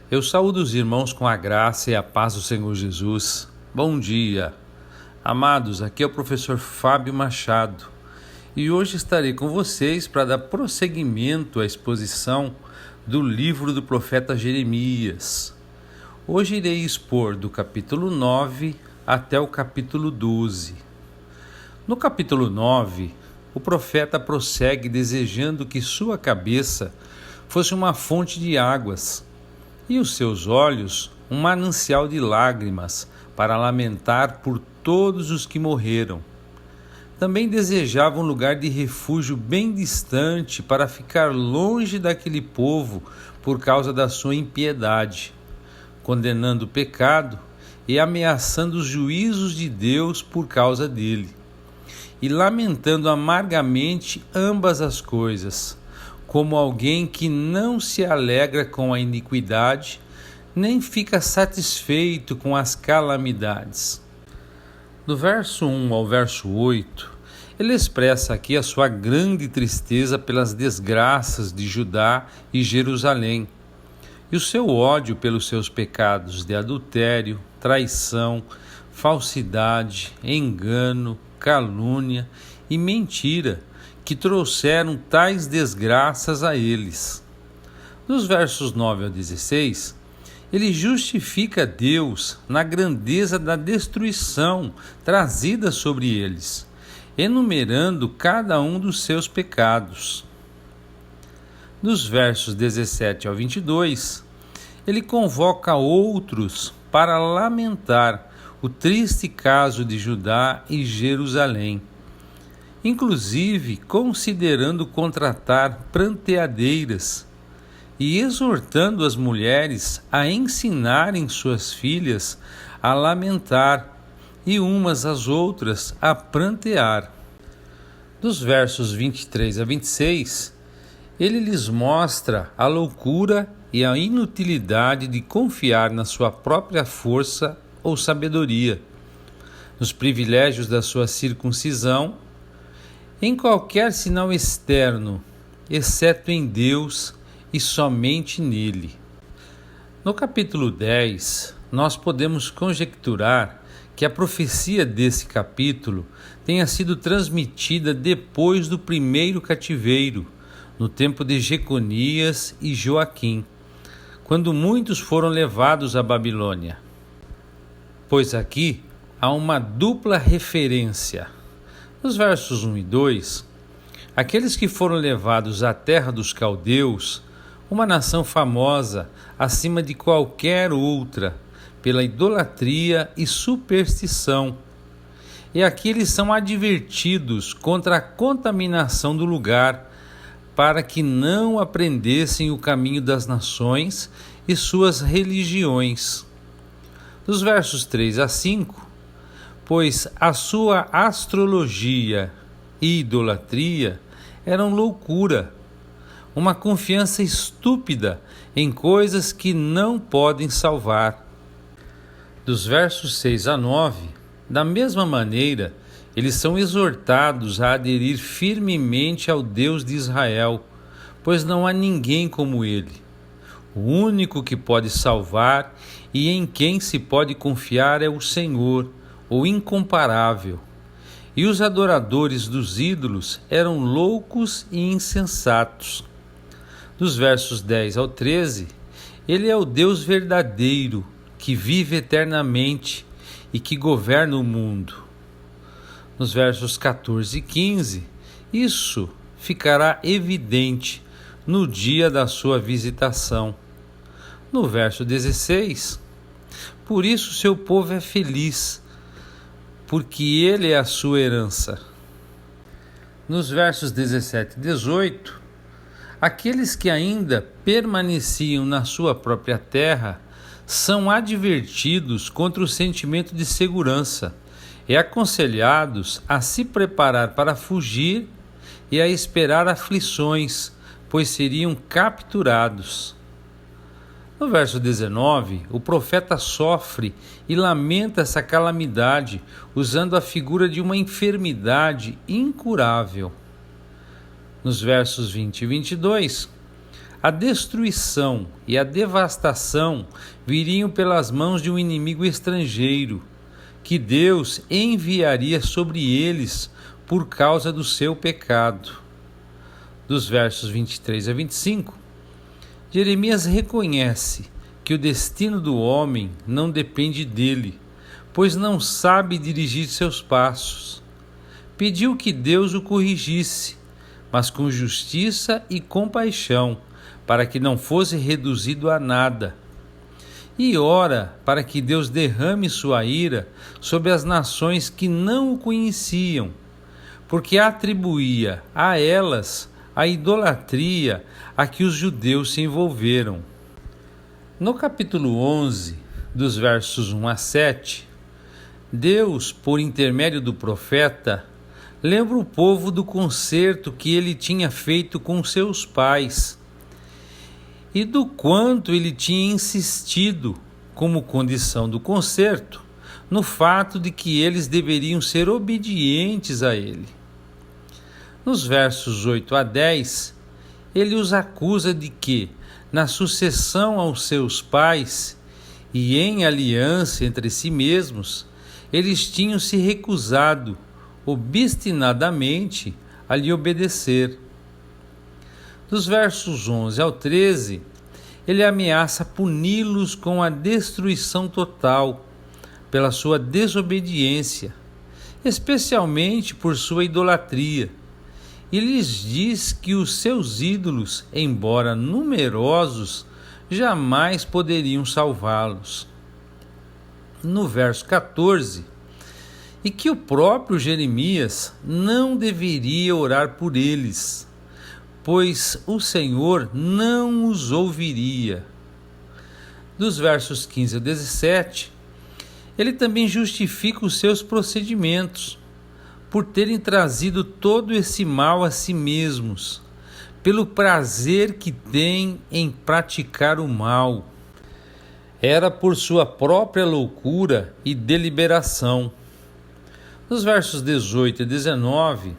Eu saúdo os irmãos com a graça e a paz do Senhor Jesus. Bom dia. Amados, aqui é o professor Fábio Machado e hoje estarei com vocês para dar prosseguimento à exposição do livro do profeta Jeremias. Hoje irei expor do capítulo 9 até o capítulo 12. No capítulo 9, o profeta prossegue desejando que sua cabeça fosse uma fonte de águas e os seus olhos um manancial de lágrimas para lamentar por todos os que morreram. Também desejava um lugar de refúgio bem distante para ficar longe daquele povo por causa da sua impiedade, condenando o pecado e ameaçando os juízos de Deus por causa dele, e lamentando amargamente ambas as coisas, como alguém que não se alegra com a iniquidade, nem fica satisfeito com as calamidades. Do verso 1 ao verso 8, ele expressa aqui a sua grande tristeza pelas desgraças de Judá e Jerusalém, e o seu ódio pelos seus pecados de adultério, traição, falsidade, engano, calúnia e mentira, que trouxeram tais desgraças a eles. Nos versos 9 ao 16, ele justifica Deus na grandeza da destruição trazida sobre eles, enumerando cada um dos seus pecados. Nos versos 17 ao 22, ele convoca outros para lamentar o triste caso de Judá e Jerusalém, inclusive considerando contratar pranteadeiras e exortando as mulheres a ensinarem suas filhas a lamentar e umas às outras a prantear. Dos versos 23 a 26, ele lhes mostra a loucura e a inutilidade de confiar na sua própria força ou sabedoria, nos privilégios da sua circuncisão, em qualquer sinal externo, exceto em Deus e somente nele. No capítulo 10, nós podemos conjecturar que a profecia desse capítulo tenha sido transmitida depois do primeiro cativeiro, no tempo de Jeconias e Joaquim, quando muitos foram levados à Babilônia. Pois aqui há uma dupla referência. Nos versos 1 e 2, aqueles que foram levados à terra dos caldeus, uma nação famosa acima de qualquer outra, pela idolatria e superstição. E aqui eles são advertidos contra a contaminação do lugar, para que não aprendessem o caminho das nações e suas religiões. Dos versos 3 a 5, pois a sua astrologia e idolatria eram loucura, uma confiança estúpida em coisas que não podem salvar. Dos versos 6 a 9, da mesma maneira, eles são exortados a aderir firmemente ao Deus de Israel, pois não há ninguém como ele. O único que pode salvar e em quem se pode confiar é o Senhor, o incomparável. E os adoradores dos ídolos eram loucos e insensatos. Dos versos 10 ao 13, ele é o Deus verdadeiro, que vive eternamente e que governa o mundo. Nos versos 14 e 15, isso ficará evidente no dia da sua visitação. No verso 16, por isso seu povo é feliz, porque ele é a sua herança. Nos versos 17 e 18, aqueles que ainda permaneciam na sua própria terra são advertidos contra o sentimento de segurança e aconselhados a se preparar para fugir e a esperar aflições, pois seriam capturados. No verso 19, o profeta sofre e lamenta essa calamidade, usando a figura de uma enfermidade incurável. Nos versos 20 e 22, a destruição e a devastação viriam pelas mãos de um inimigo estrangeiro, que Deus enviaria sobre eles por causa do seu pecado. Dos versos 23 a 25, Jeremias reconhece que o destino do homem não depende dele, pois não sabe dirigir seus passos. Pediu que Deus o corrigisse, mas com justiça e compaixão, para que não fosse reduzido a nada. E ora para que Deus derrame sua ira sobre as nações que não o conheciam, porque atribuía a elas a idolatria a que os judeus se envolveram. No capítulo 11, dos versos 1 a 7, Deus, por intermédio do profeta, lembra o povo do concerto que ele tinha feito com seus pais e do quanto ele tinha insistido, como condição do concerto, no fato de que eles deveriam ser obedientes a ele. Nos versos 8 a 10, ele os acusa de que, na sucessão aos seus pais e em aliança entre si mesmos, eles tinham se recusado obstinadamente a lhe obedecer. Dos versos 11 ao 13, ele ameaça puni-los com a destruição total pela sua desobediência, especialmente por sua idolatria, e lhes diz que os seus ídolos, embora numerosos, jamais poderiam salvá-los. No verso 14, e que o próprio Jeremias não deveria orar por eles, pois o Senhor não os ouviria. Dos versos 15 a 17, ele também justifica os seus procedimentos, por terem trazido todo esse mal a si mesmos, pelo prazer que têm em praticar o mal. Era por sua própria loucura e deliberação. Nos versos 18 e 19,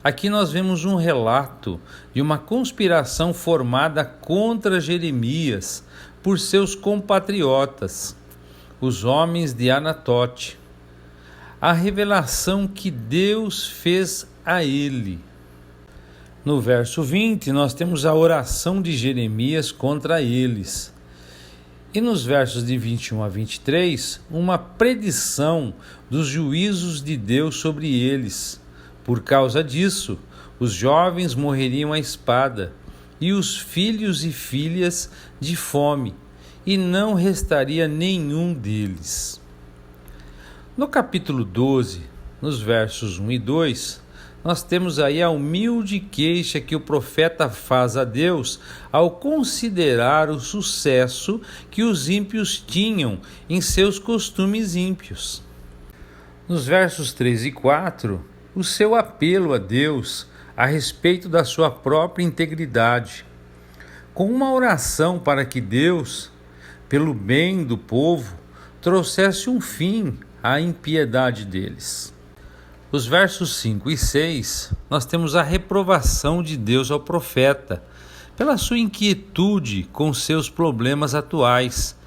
aqui nós vemos um relato de uma conspiração formada contra Jeremias por seus compatriotas, os homens de Anatote. A revelação que Deus fez a ele. No verso 20, nós temos a oração de Jeremias contra eles. E nos versos de 21 a 23, uma predição dos juízos de Deus sobre eles. Por causa disso, os jovens morreriam à espada, e os filhos e filhas de fome, e não restaria nenhum deles. No capítulo 12, nos versos 1 e 2, nós temos aí a humilde queixa que o profeta faz a Deus ao considerar o sucesso que os ímpios tinham em seus costumes ímpios. Nos versos 3 e 4, o seu apelo a Deus a respeito da sua própria integridade, com uma oração para que Deus, pelo bem do povo, trouxesse um fim à impiedade deles. Os versos 5 e 6, nós temos a reprovação de Deus ao profeta, pela sua inquietude com seus problemas atuais,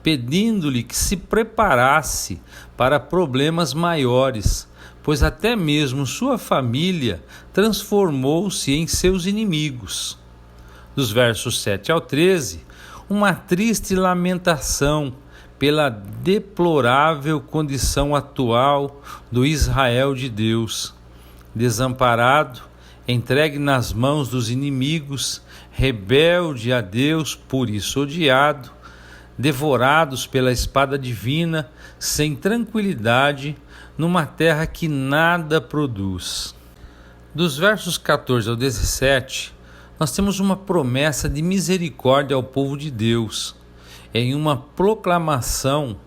pedindo-lhe que se preparasse para problemas maiores, pois até mesmo sua família transformou-se em seus inimigos. Dos versos 7 ao 13, uma triste lamentação pela deplorável condição atual do Israel de Deus, desamparado, entregue nas mãos dos inimigos, rebelde a Deus, por isso odiado, devorados pela espada divina, sem tranquilidade, numa terra que nada produz. Dos versos 14 ao 17, nós temos uma promessa de misericórdia ao povo de Deus, em uma proclamação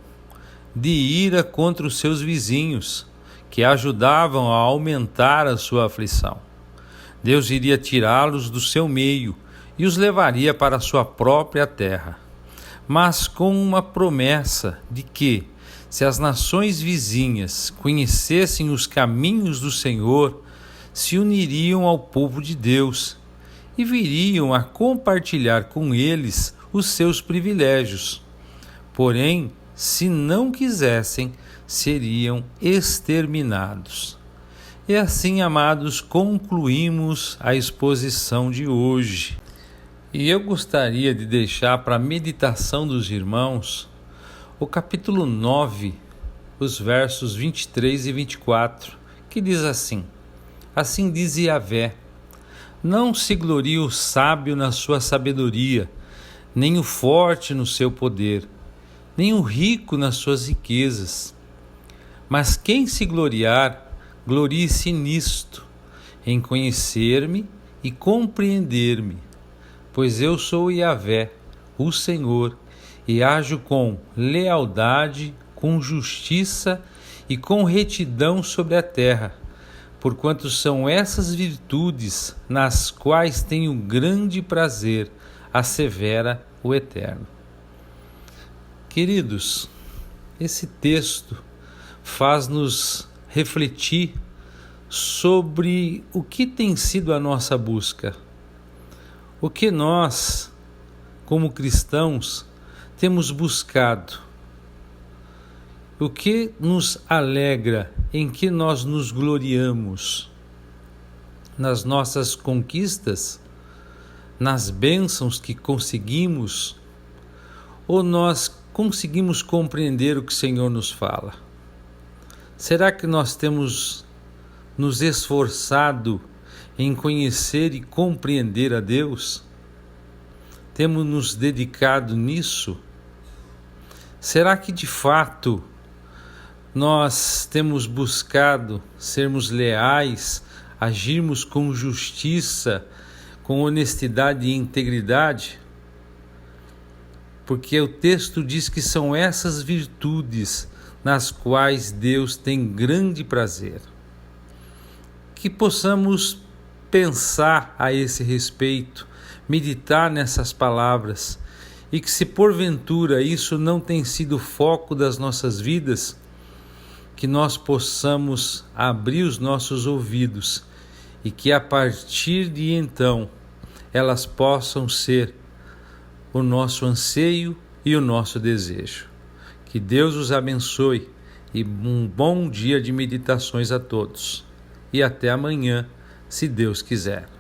de ira contra os seus vizinhos, que ajudavam a aumentar a sua aflição. Deus iria tirá-los do seu meio e os levaria para a sua própria terra, mas com uma promessa de que, se as nações vizinhas conhecessem os caminhos do Senhor, se uniriam ao povo de Deus e viriam a compartilhar com eles os seus privilégios. Porém, se não quisessem, seriam exterminados. E assim, amados, concluímos a exposição de hoje. E eu gostaria de deixar para a meditação dos irmãos o capítulo 9, os versos 23 e 24, que diz assim: Assim diz Yahvé: Não se glorie o sábio na sua sabedoria, nem o forte no seu poder, nem o rico nas suas riquezas. Mas quem se gloriar, glorie-se nisto, em conhecer-me e compreender-me, pois eu sou Yahvé, o Senhor, e ajo com lealdade, com justiça e com retidão sobre a terra, porquanto são essas virtudes nas quais tenho grande prazer, assevera o Eterno. Queridos, esse texto faz-nos refletir sobre o que tem sido a nossa busca, o que nós, como cristãos, temos buscado, o que nos alegra, em que nós nos gloriamos, nas nossas conquistas, nas bênçãos que conseguimos, ou nós conseguimos compreender o que o Senhor nos fala? Será que nós temos nos esforçado em conhecer e compreender a Deus? Temos nos dedicado nisso? Será que de fato nós temos buscado sermos leais, agirmos com justiça, com honestidade e integridade? Porque o texto diz que são essas virtudes nas quais Deus tem grande prazer. Que possamos pensar a esse respeito, meditar nessas palavras, e que, se porventura isso não tem sido o foco das nossas vidas, que nós possamos abrir os nossos ouvidos e que a partir de então elas possam ser o nosso anseio e o nosso desejo. Que Deus os abençoe e um bom dia de meditações a todos. E até amanhã, se Deus quiser.